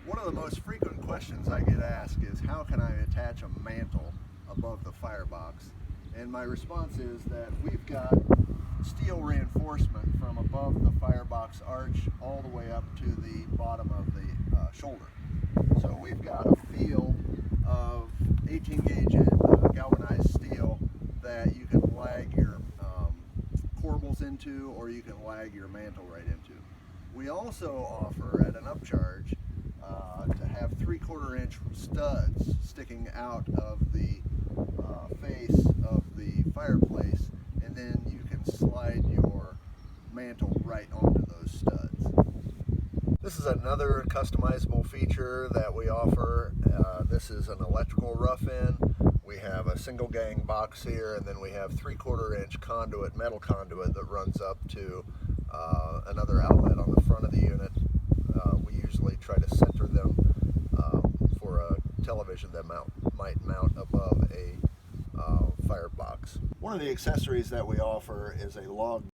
One of the most frequent questions I get asked is how can I attach a mantle above the firebox? And my response is that we've got steel reinforcement from above the firebox arch all the way up to the bottom of the shoulder. So we've got a field of 18 gauge galvanized steel that you can lag your corbels into, or you can lag your mantle right into. We also offer at an upcharge to have 3/4 inch studs sticking out of the face of the fireplace, and then you can slide your mantle right onto those studs. This is another customizable feature that we offer. This is an electrical rough-in. We have a single gang box here, and then we have 3/4 inch conduit, metal conduit that runs up to another outlet on the front of the unit. We usually try to center them for a television that might mount above a firebox. One of the accessories that we offer is a log